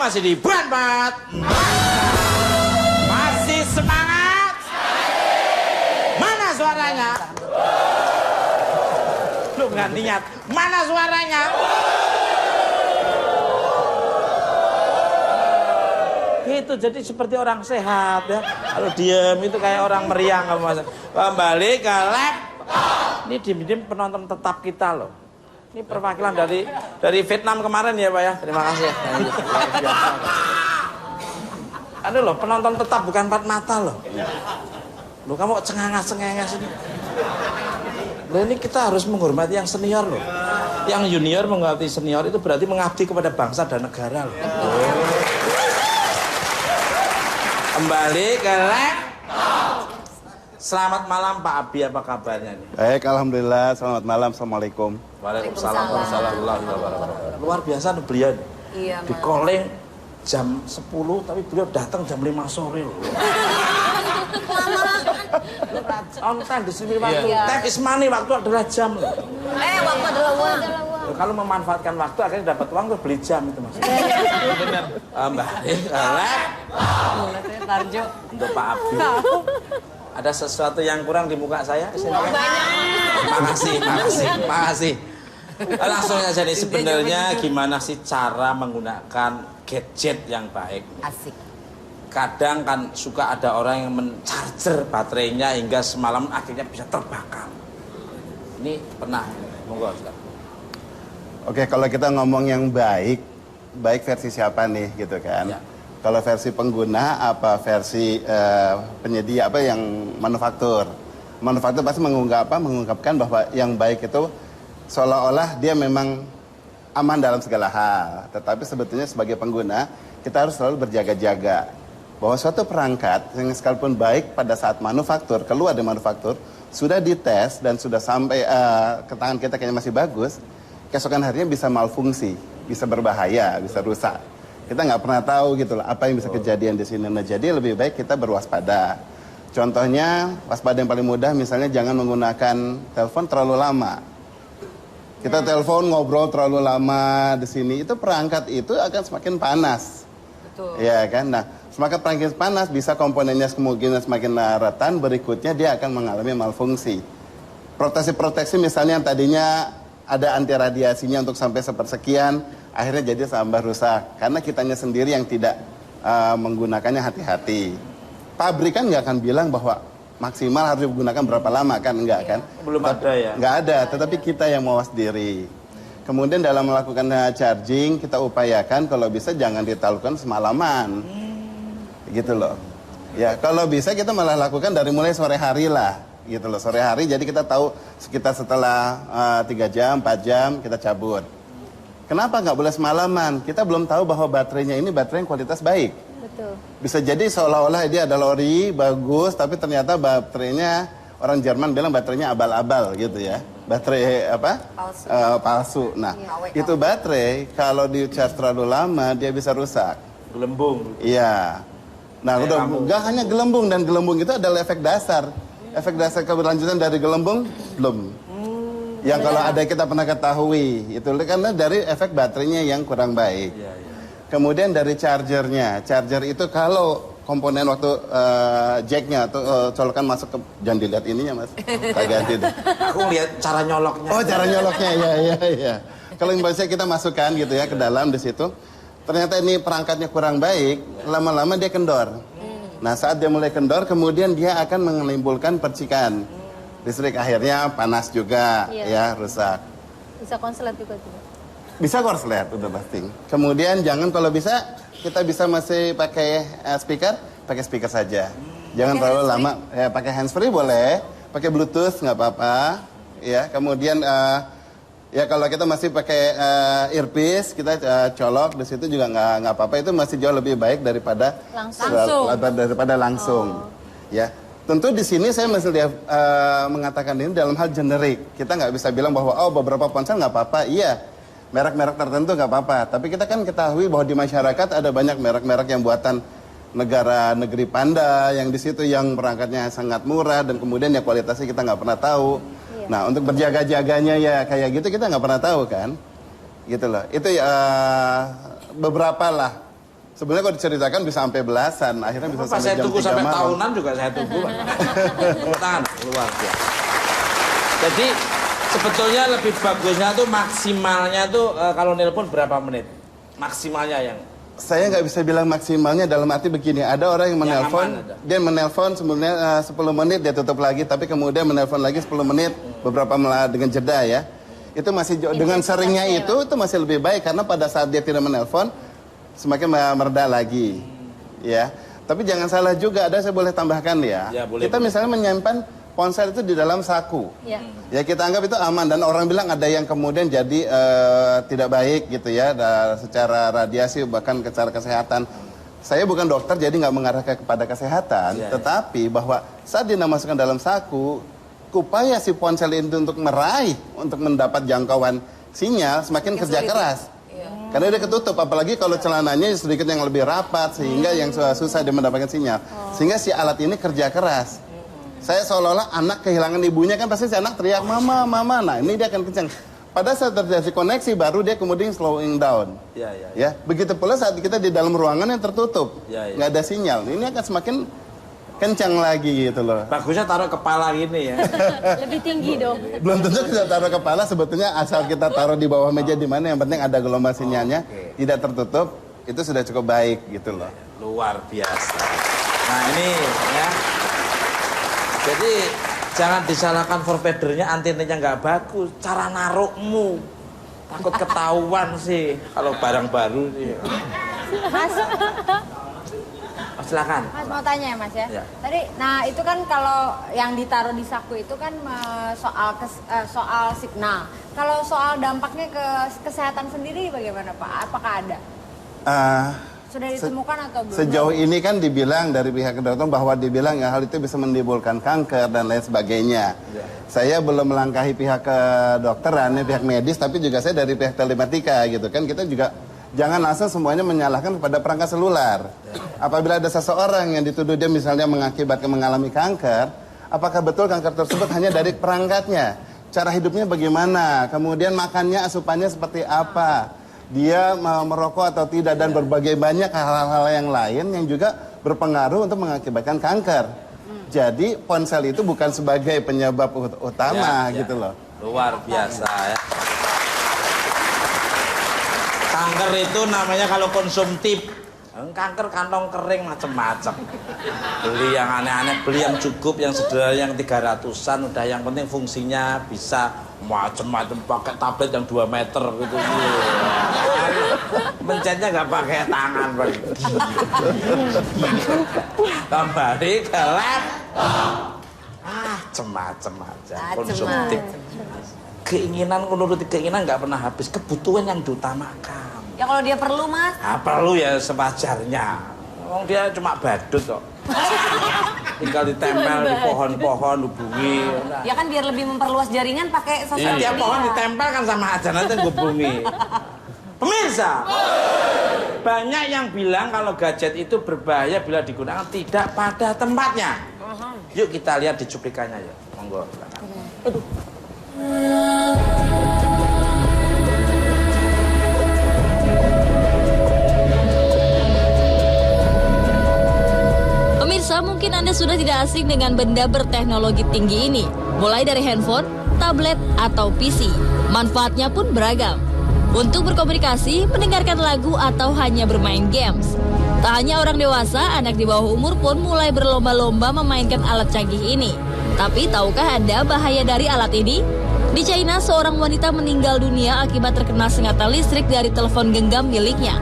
masih di Brandbat. Masih semangat? Mana suaranya? Lu nggak niat. Mana suaranya? Itu jadi seperti orang sehat ya. Kalau diem itu kayak orang meriang kamu Mas. Kembali ke lab. Ini diem-diem penonton tetap kita loh. Ini perwakilan dari Vietnam kemarin ya Pak ya. Terima kasih. Ada loh penonton tetap bukan empat mata loh. Loh kamu cengangas-cengangas ini. Loh ini kita harus menghormati yang senior loh. Yang junior menghormati senior itu berarti mengabdi kepada bangsa dan negara loh. Kembali ke laptop. Selamat malam Pak Abi, apa kabarnya nih? Baik, alhamdulillah. Selamat malam, assalamualaikum. Waalaikumsalam warahmatullahi wabarakatuh. Luar biasa nih beliau. Iya, di calling jam 10 tapi beliau datang jam 5 sore loh. On time di sini waktu. Time is money, waktu adalah jam loh. Waktu adalah uang. Loh, kalau memanfaatkan waktu akhirnya dapat uang terus beli jam itu Mas. Benar. Mbak Tarjo. Untuk Pak Abi. Ada sesuatu yang kurang di muka saya? Makasih. Langsung aja nih, sebenarnya gimana sih cara menggunakan gadget yang baik? Asik. Kadang kan suka ada orang yang mencharger baterainya hingga semalam akhirnya bisa terbakar. Ini pernah, monggo Ustaz. Oke, kalau kita ngomong yang baik versi siapa nih gitu kan? Ya. Kalau versi pengguna apa versi penyedia apa yang manufaktur? Manufaktur pasti mengungkapkan bahwa yang baik itu seolah-olah dia memang aman dalam segala hal. Tetapi sebetulnya sebagai pengguna kita harus selalu berjaga-jaga bahwa suatu perangkat yang sekalipun baik pada saat manufaktur, keluar dari manufaktur, sudah dites dan sudah sampai ke tangan kita kayaknya masih bagus, keesokan harinya bisa malfungsi, bisa berbahaya, bisa rusak. Kita nggak pernah tahu gitu loh apa yang bisa kejadian di sini. Nah, jadi lebih baik kita berwaspada. Contohnya waspada yang paling mudah misalnya jangan menggunakan telepon terlalu lama. Kita telepon ngobrol terlalu lama di sini, itu perangkat itu akan semakin panas. Betul. Ya kan? Nah, semakin perangkat panas bisa komponennya kemungkinan semakin retan, berikutnya dia akan mengalami malfungsi. Proteksi misalnya yang tadinya ada anti radiasinya untuk sampai sepersekian, akhirnya jadi tambah rusak karena kitanya sendiri yang tidak menggunakannya hati-hati. Pabrikan nggak akan bilang bahwa maksimal harus digunakan berapa lama kan, enggak kan? Belum ada ya? Nggak ada, tetapi kita yang mawas diri. Kemudian dalam melakukan charging kita upayakan kalau bisa jangan ditalukan semalaman, gitu loh. Ya kalau bisa kita malah lakukan dari mulai sore hari lah. Gitu loh, sore hari jadi kita tahu sekitar setelah 3 jam, 4 jam kita cabut. Kenapa nggak boleh semalaman? Kita belum tahu bahwa baterainya ini baterai yang kualitas baik. Betul. Bisa jadi seolah-olah dia adalah ori, bagus, tapi ternyata baterainya orang Jerman bilang baterainya abal-abal gitu ya. Baterai apa? Palsu. Palsu. Nah, itu baterai kalau di charge terlalu lama dia bisa rusak. Gelembung. Iya. Nah, udah nggak hanya gelembung, dan gelembung itu adalah efek dasar. Efek dasar keberlanjutan dari gelembung belum. Yang kalau ada kita pernah ketahui itu karena dari efek baterainya yang kurang baik. Kemudian dari chargernya, charger itu kalau komponen waktu jacknya atau colokan masuk ke, jangan dilihat ininya Mas, tak ganti deh. Aku lihat cara nyoloknya. Oh cara nyoloknya, ya. Kalau misalnya kita masukkan gitu ya ke dalam di situ, ternyata ini perangkatnya kurang baik, lama-lama dia kendor. Nah saat dia mulai kendor, kemudian dia akan menimbulkan percikan listrik, akhirnya panas juga, ya rusak. Bisa konslet juga tuh. Bisa korslet, udah pasti. Kemudian jangan, kalau bisa kita bisa masih pakai speaker, pakai speaker saja. Jangan terlalu lama. Ya, pakai handsfree boleh, pakai bluetooth nggak apa-apa. Ya, kemudian ya kalau kita masih pakai earpiece, kita colok di situ juga nggak apa-apa. Itu masih jauh lebih baik daripada langsung. Ya, tentu di sini saya masih mengatakan ini dalam hal generik. Kita nggak bisa bilang bahwa beberapa ponsel nggak apa-apa. Iya, merek-merek tertentu nggak apa-apa. Tapi kita kan ketahui bahwa di masyarakat ada banyak merek-merek yang buatan negeri panda, yang di situ yang perangkatnya sangat murah dan kemudian ya kualitasnya kita nggak pernah tahu. Nah, untuk berjaga-jaganya ya kayak gitu kita nggak pernah tahu kan, gitu loh. Itu ya beberapa lah Sebenarnya kalau diceritakan bisa sampai belasan, akhirnya bisa Pas sampai saya jam tunggu 3 sampai malam. tahunan juga saya tunggu. Tepuk tangan, luar biasa. Jadi sebetulnya lebih bagusnya tuh maksimalnya tuh kalau nelpon berapa menit? Maksimalnya yang Saya nggak bisa bilang maksimalnya dalam arti begini, ada orang yang menelpon, aman ada. dia menelpon sebenarnya 10 menit dia tutup lagi, tapi kemudian menelpon lagi 10 menit, beberapa dengan jeda ya. Itu masih dengan seringnya itu masih lebih baik karena pada saat dia tidak menelpon semakin mereda lagi. Ya. Tapi jangan salah juga, ada saya boleh tambahkan ya. Ya, boleh, Kita boleh. misalnya menyimpan ponsel itu di dalam saku. Ya. Ya kita anggap itu aman dan orang bilang ada yang kemudian jadi tidak baik gitu ya secara radiasi bahkan secara kesehatan. Saya bukan dokter jadi nggak mengarah kepada kesehatan, Ya, tetapi bahwa saat dimasukkan dalam saku, upaya si ponsel itu untuk meraih, untuk mendapat jangkauan sinyal semakin kerja keras. Karena dia ketutup, apalagi kalau celananya sedikit yang lebih rapat sehingga yang susah dia mendapatkan sinyal. Sehingga si alat ini kerja keras. Saya seolah-olah anak kehilangan ibunya kan pasti si anak teriak mama, mama. Nah ini dia akan kencang. Pada saat terjadi koneksi baru dia kemudian slowing down. Ya, begitu pula saat kita di dalam ruangan yang tertutup, nggak ada sinyal. Ini akan semakin kencang lagi gitu loh. bagusnya taruh kepala gini ya. Lebih tinggi dong. Belum tentu kita taruh kepala, sebetulnya asal kita taruh di bawah meja di mana yang penting ada gelombang sinyalnya, tidak tertutup, itu sudah cukup baik gitu loh. Luar biasa. Nah ini ya. Jadi jangan disalahkan forwardernya, antenanya nggak bagus, cara naruhmu. Takut ketahuan sih kalau barang baru sih. Mas, Silakan. Mas mau tanya ya Mas ya. Ya. Tadi, nah itu kan kalau yang ditaruh di saku itu kan soal signal. Kalau soal dampaknya ke kesehatan sendiri bagaimana Pak? Apakah ada? Sudah ditemukan atau belum? Sejauh ini kan dibilang dari pihak kedokteran bahwa dibilang ya hal itu bisa menimbulkan kanker dan lain sebagainya. Saya belum melangkahi pihak kedokteran, pihak medis, tapi juga saya dari pihak telematika gitu kan. Kita juga jangan langsung semuanya menyalahkan kepada perangkat selular. Apabila ada seseorang yang dituduh dia misalnya mengakibatkan mengalami kanker, apakah betul kanker tersebut hanya dari perangkatnya? Cara hidupnya bagaimana? Kemudian makannya, asupannya seperti apa? Dia merokok atau tidak dan berbagai banyak hal-hal yang lain yang juga berpengaruh untuk mengakibatkan kanker. Jadi ponsel itu bukan sebagai penyebab utama gitu loh. Luar biasa ya. Kanker itu namanya kalau konsumtif. Kanker kantong kering macam-macam. Beli yang aneh-aneh, beli yang cukup, yang sederhana, yang 300-an udah, yang penting fungsinya bisa macam-macam, pakai tablet yang 2 meter gitu. Mencetnya nggak pakai tangan, Pak. Kembali ke lab. Macam-macam aja konsumtif. Keinginan menuruti keinginan nggak pernah habis, kebutuhan yang diutamakan. Ya kalau dia perlu Mas. Perlu ya sewajarnya. Wong dia cuma badut kok. Tinggal ditempel di pohon-pohon, hubungi. Ya kan biar lebih memperluas jaringan pakai sosial Tiap media. pohon ditempel kan sama aja, nanti hubungi. Pemirsa, banyak yang bilang kalau gadget itu berbahaya bila digunakan tidak pada tempatnya. Yuk kita lihat di cuplikannya ya. Monggo. Pemirsa, mungkin Anda sudah tidak asing dengan benda berteknologi tinggi ini. Mulai dari handphone, tablet, atau PC. Manfaatnya pun beragam. Untuk berkomunikasi, mendengarkan lagu, atau hanya bermain games. Tak hanya orang dewasa, anak di bawah umur pun mulai berlomba-lomba memainkan alat canggih ini. Tapi tahukah Anda bahaya dari alat ini? Di China, seorang wanita meninggal dunia akibat terkena sengatan listrik dari telepon genggam miliknya.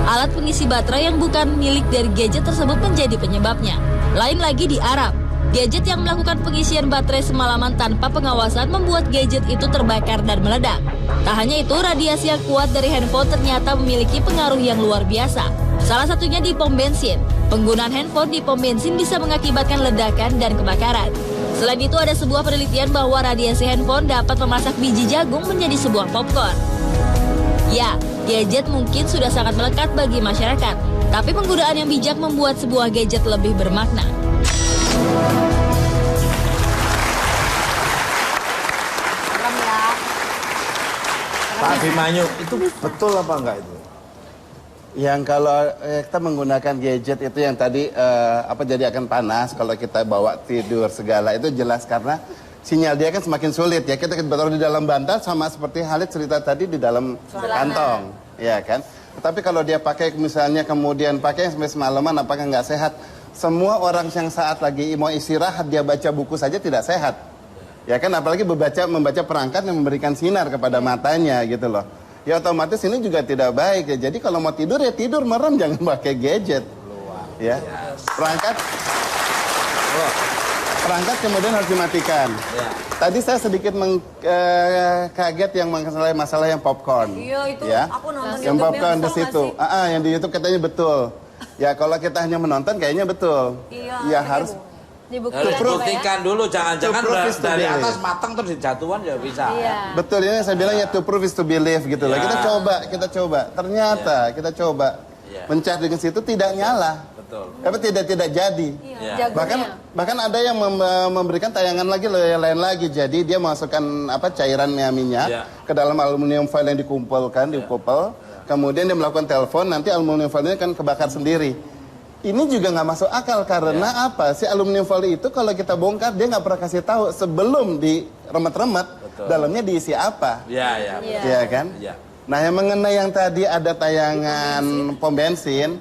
Alat pengisi baterai yang bukan milik dari gadget tersebut menjadi penyebabnya. Lain lagi di Arab. Gadget yang melakukan pengisian baterai semalaman tanpa pengawasan membuat gadget itu terbakar dan meledak. Tak hanya itu, radiasi yang kuat dari handphone ternyata memiliki pengaruh yang luar biasa. Salah satunya di pom bensin. Penggunaan handphone di pom bensin bisa mengakibatkan ledakan dan kebakaran. Selain itu, ada sebuah penelitian bahwa radiasi handphone dapat memasak biji jagung menjadi sebuah popcorn. Ya, gadget mungkin sudah sangat melekat bagi masyarakat, tapi penggunaan yang bijak membuat sebuah gadget lebih bermakna. Serem ya. Pak Abimanyu, itu betul apa enggak itu? Yang kalau kita menggunakan gadget itu yang tadi jadi akan panas kalau kita bawa tidur segala itu jelas karena sinyal dia kan semakin sulit ya. Kita taruh di dalam bantal sama seperti Halid cerita tadi di dalam kantong, ya kan. Tetapi kalau dia pakai misalnya kemudian pakai sampai semalaman apakah nggak sehat? Semua orang yang saat lagi mau istirahat dia baca buku saja tidak sehat. Ya kan apalagi membaca perangkat yang memberikan sinar kepada matanya gitu loh. Ya otomatis ini juga tidak baik ya. Jadi kalau mau tidur ya tidur merem jangan pakai gadget. Ya. Perangkat kemudian harus dimatikan. Ya. Tadi saya sedikit kaget yang masalah yang popcorn. Iya itu ya. aku nonton yang popcorn di situ. Yang di YouTube katanya betul. Ya kalau kita hanya menonton kayaknya betul. Iya. Ya harus dibuktikan dulu, jangan-jangan dari atas matang terus dijatuhan ya bisa. Iya. Betul, ini saya bilang ya to prove is to believe gitu loh. Kita coba. Ternyata kita coba mencari dengan situ tidak nyala. Betul. Tapi tidak jadi. Iya. Bahkan ada yang memberikan tayangan lagi loh yang lain lagi. Jadi dia masukkan cairan minyak ke dalam aluminium foil yang dikumpulkan, dikupel. Kemudian dia melakukan telepon, nanti aluminium foil ini kan kebakar sendiri. Ini juga nggak masuk akal karena apa? Si aluminium foil itu kalau kita bongkar dia nggak pernah kasih tahu sebelum diremet-remet dalamnya diisi apa. Iya kan? Ya. Nah yang mengenai yang tadi ada tayangan pom bensin,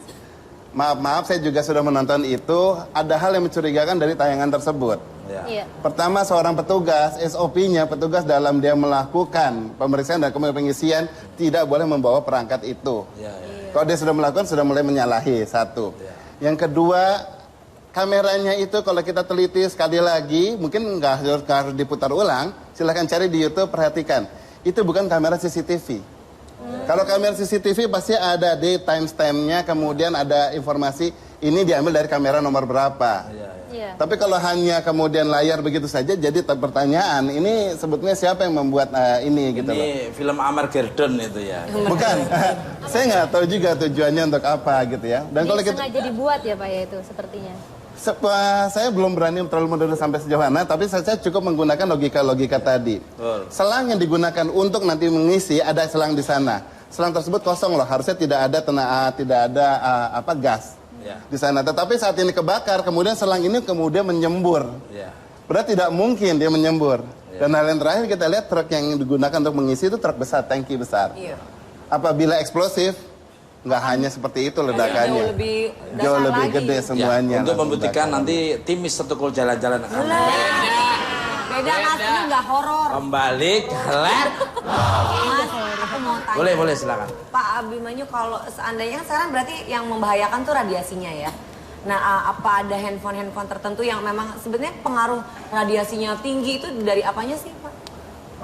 maaf saya juga sudah menonton itu. Ada hal yang mencurigakan dari tayangan tersebut. Pertama seorang petugas, SOP-nya petugas dalam dia melakukan pemeriksaan dan kemudian pengisian tidak boleh membawa perangkat itu. Kalau dia sudah melakukan sudah mulai menyalahi satu. Yang kedua, kameranya itu kalau kita teliti sekali lagi, mungkin nggak harus diputar ulang, silahkan cari di YouTube, perhatikan. Itu bukan kamera CCTV. Kalau kamera CCTV pasti ada di timestamp-nya, kemudian ada informasi ini diambil dari kamera nomor berapa. Tapi kalau hanya kemudian layar begitu saja, jadi pertanyaan, ini sebetulnya siapa yang membuat ini gitu loh. Ini film Armageddon itu ya. Bukan, saya nggak tahu juga tujuannya untuk apa gitu ya. Dan kalau kita sengaja dibuat ya Pak ya itu sepertinya. Saya belum berani terlalu mendalam sampai sejauh mana, tapi saya cukup menggunakan logika tadi. Selang yang digunakan untuk nanti mengisi ada selang di sana. Selang tersebut kosong loh, harusnya tidak ada gas. Di sana, tetapi saat ini kebakar, kemudian selang ini kemudian menyembur. Berarti tidak mungkin dia menyembur. Dan hal yang terakhir kita lihat truk yang digunakan untuk mengisi itu truk besar, tangki besar. Apabila eksplosif, nggak hanya seperti itu ledakannya. Jauh lebih gede semuanya. Untuk membuktikan nanti timis setukul jalan-jalan. Beda mas, ini nggak horor. Kembali ke lab. Mas, aku mau tanya. Boleh silakan. Pak Abimanyu, kalau seandainya sekarang berarti yang membahayakan tuh radiasinya ya. Nah, apa ada handphone tertentu yang memang sebenarnya pengaruh radiasinya tinggi itu dari apanya sih Pak?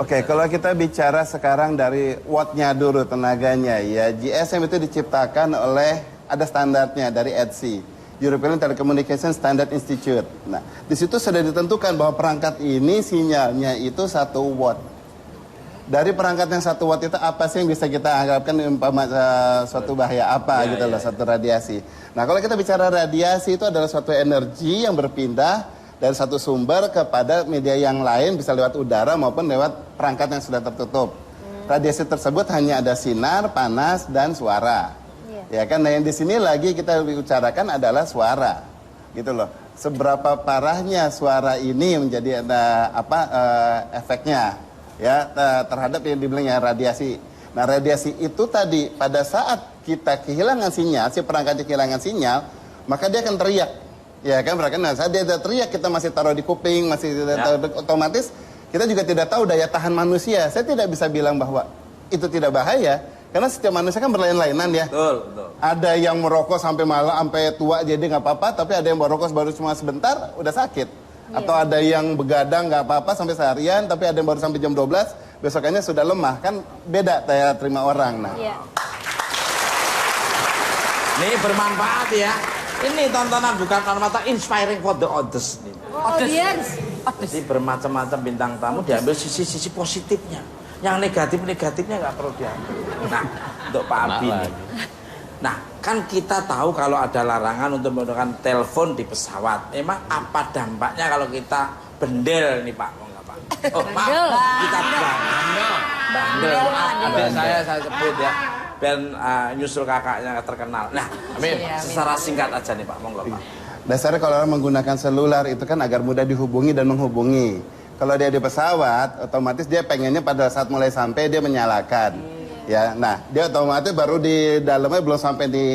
Oke, kalau kita bicara sekarang dari wattnya dulu tenaganya ya, GSM itu diciptakan oleh ada standarnya dari ETSI. European Telecommunication Standard Institute. Nah, di situ sudah ditentukan bahwa perangkat ini sinyalnya itu 1 watt. Dari perangkat yang 1 watt itu apa sih yang bisa kita anggapkan suatu bahaya apa gitu loh, satu radiasi. Nah, kalau kita bicara radiasi itu adalah suatu energi yang berpindah dari satu sumber kepada media yang lain, bisa lewat udara maupun lewat perangkat yang sudah tertutup. Radiasi tersebut hanya ada sinar, panas, dan suara. Ya kan, nah yang di sini lagi kita bicarakan adalah suara, gitu loh. Seberapa parahnya suara ini menjadi efeknya, ya terhadap yang dibilangnya radiasi. Nah radiasi itu tadi pada saat kita kehilangan sinyal, si perangkatnya kehilangan sinyal, maka dia akan teriak, ya kan? Nah saat dia teriak kita masih taruh di kuping, otomatis kita juga tidak tahu daya tahan manusia. Saya tidak bisa bilang bahwa itu tidak bahaya. Karena setiap manusia kan berlain-lainan ya. Betul. Ada yang merokok sampai malam, sampai tua jadi nggak apa-apa. Tapi ada yang merokok baru cuma sebentar, udah sakit. Atau ada yang begadang nggak apa-apa sampai seharian, tapi ada yang baru sampai jam 12, besokannya sudah lemah. Kan beda daya terima orang. Nah. Ini bermanfaat ya. Ini tontonan bukan mata inspiring for the others. Audience. Jadi bermacam-macam bintang tamu diambil sisi-sisi positifnya. Yang negatif-negatifnya nggak perlu diambil. Nah, untuk Pak Abi nih. Nah, kan kita tahu kalau ada larangan untuk menggunakan telepon di pesawat. Emang apa dampaknya kalau kita bendel nih Pak? Oh, maaf, kita bandel. Ada saya sebut ya. biar nyusul kakaknya terkenal. Nah, Amin. Secara singkat aja nih Pak, monggo Pak. Dasarnya kalau orang menggunakan seluler itu kan agar mudah dihubungi dan menghubungi. Kalau dia di pesawat, otomatis dia pengennya pada saat mulai sampai dia menyalakan. Ya, nah dia otomatis baru di dalamnya belum sampai di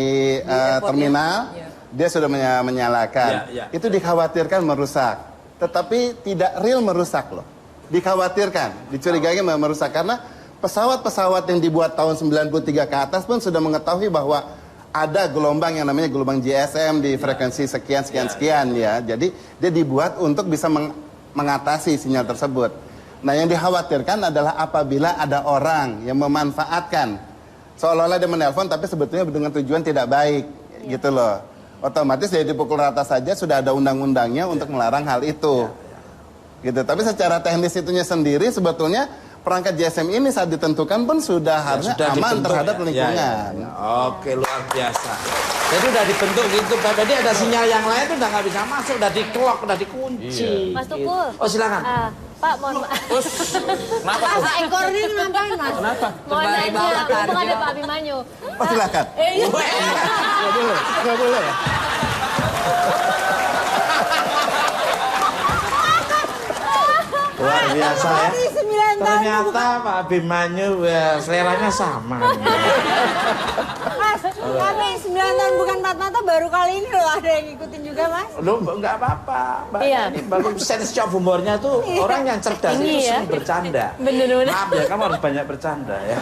terminal, dia sudah menyalakan. Itu dikhawatirkan merusak, tetapi tidak real merusak loh. Dikhawatirkan, dicurigai merusak karena pesawat-pesawat yang dibuat tahun 93 ke atas pun sudah mengetahui bahwa ada gelombang yang namanya gelombang GSM di frekuensi sekian ya. Jadi dia dibuat untuk bisa mengatasi sinyal tersebut. Nah yang dikhawatirkan adalah apabila ada orang yang memanfaatkan seolah-olah dia menelpon tapi sebetulnya dengan tujuan tidak baik gitu loh. Otomatis dia dipukul rata saja sudah ada undang-undangnya untuk melarang hal itu. Gitu. Tapi secara teknis itunya sendiri sebetulnya perangkat GSM ini saat ditentukan pun sudah harusnya aman terhadap lingkungan. Oke, luar biasa. Jadi udah dibentuk gitu, jadi ada sinyal yang lain tuh udah nggak bisa masuk, udah dikelok, udah dikunci. Mas Tukul. Oh silakan. Pak, mohon maaf. Kenapa? Masa ekor ini ngapain Mas? Kenapa? Mohon nanya, mumpung ada Pak Abimanyu. Oh, silakan. Nggak boleh ya? Luar biasa ya. 9 tahun. Ternyata Pak Abimanyu seleranya sama. Mas, kami 9 tahun bukan 4 mata baru kali ini loh ada yang ngikutin juga Mas. Loh, nggak apa-apa. Mbak, Iya. ini baru sense of humornya tuh orang yang cerdas Ini itu ya. sering bercanda. Bener-bener. Maaf ya, kamu harus banyak bercanda ya.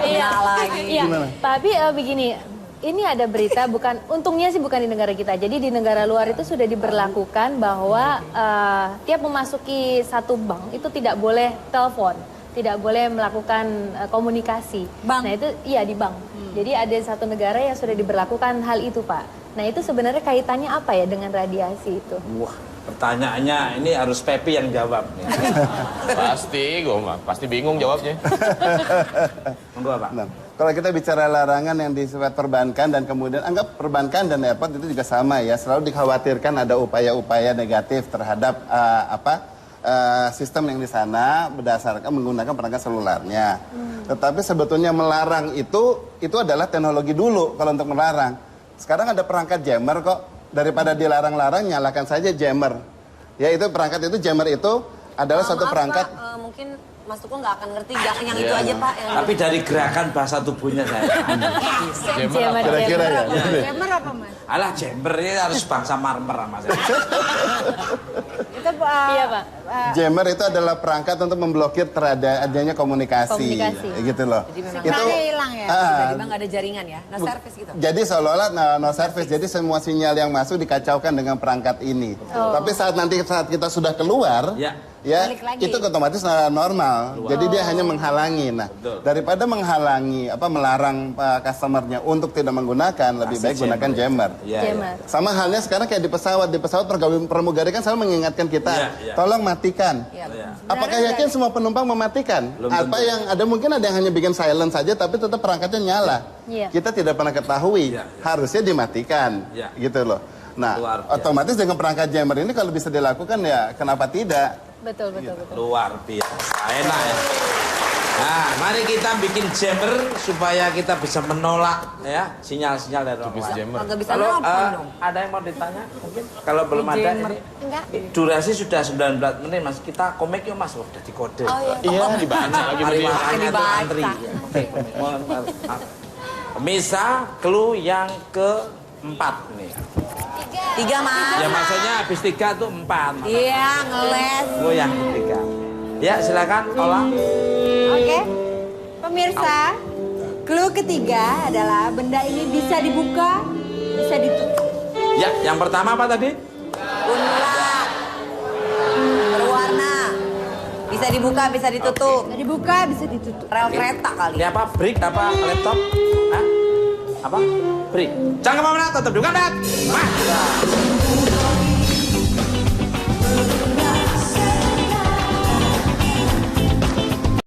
Iya, lagi. iya. Tapi begini, ini ada berita untungnya sih bukan di negara kita. Jadi di negara luar itu sudah diberlakukan bahwa tiap memasuki satu bank itu tidak boleh telepon, tidak boleh melakukan komunikasi. Bank? Nah itu iya di bank. Jadi ada satu negara yang sudah diberlakukan hal itu Pak. Nah itu sebenarnya kaitannya apa ya dengan radiasi itu? Wah, pertanyaannya ini harus Pepi yang jawab nih. Pasti, gue mah pasti bingung jawabnya. Monggo Pak. Nah, kalau kita bicara larangan yang disifat perbankan dan kemudian anggap perbankan dan airport itu juga sama ya, selalu dikhawatirkan ada upaya-upaya negatif terhadap sistem yang di sana berdasarkan menggunakan perangkat selulernya. Tetapi sebetulnya melarang itu adalah teknologi dulu kalau untuk melarang. Sekarang ada perangkat jammer kok, daripada dilarang-larang nyalakan saja jammer. Ya itu perangkat itu jammer itu adalah satu perangkat. Pak, mungkin Mas Tukul nggak akan ngerti yang itu aja Pak. Yang Tapi dari gerakan bahasa tubuhnya saya. Jammer. Kira-kira ya. Jammer apa Mas? Alah, jammer ini harus bangsa marmer sama saya. Itu Iya Pak. Jammer itu adalah perangkat untuk memblokir adanya komunikasi. Gitu loh. Jadi memang Itu hilang ya? tiba-tiba nggak ada jaringan ya, no service gitu. jadi seolah-olah no service. Jadi semua sinyal yang masuk dikacaukan dengan perangkat ini. Tapi saat kita sudah keluar, ya Balik lagi. itu otomatis normal. Jadi dia hanya menghalangi. Nah, daripada menghalangi melarang customernya untuk tidak menggunakan, lebih baik gunakan jammer. Jammer. Sama halnya sekarang kayak di pesawat pramugari kan selalu mengingatkan kita, tolong matikan. Apakah yakin semua penumpang mematikan? Apa yang ada mungkin ada yang hanya bikin silent saja tapi tetap perangkatnya nyala. Kita tidak pernah ketahui, harusnya dimatikan, gitu loh. Nah, otomatis dengan perangkat jammer ini kalau bisa dilakukan ya kenapa tidak? Betul. Luar biasa, enak ya. Nah, mari kita bikin jammer supaya kita bisa menolak ya sinyal-sinyal dari orang lain. Nggak bisa Kalau nelpon dong. ada yang mau ditanya mungkin? Kalau belum ada ini, Enggak. durasi sudah 19 menit Mas. Kita komik yuk Mas, udah dikode. Iya, dibaca lagi Mari beliau. makanya tuh antri. Oke, Misa, clue yang keempat nih. 3 Mas. Ya maksudnya habis 3 tuh 4. Iya, ngeles. Clue yang ketiga. Ya silakan olah. Oke. Pemirsa, clue ketiga adalah benda ini bisa dibuka, bisa ditutup. Ya, yang pertama apa tadi? Ular. Berwarna. Bisa dibuka, bisa ditutup. Bisa dibuka, bisa ditutup. Rel kereta kali. Ini apa? Brick apa? Laptop? Hah? Apa? Brick. Jangan kemana-mana, tetap juga, Dad. Mas.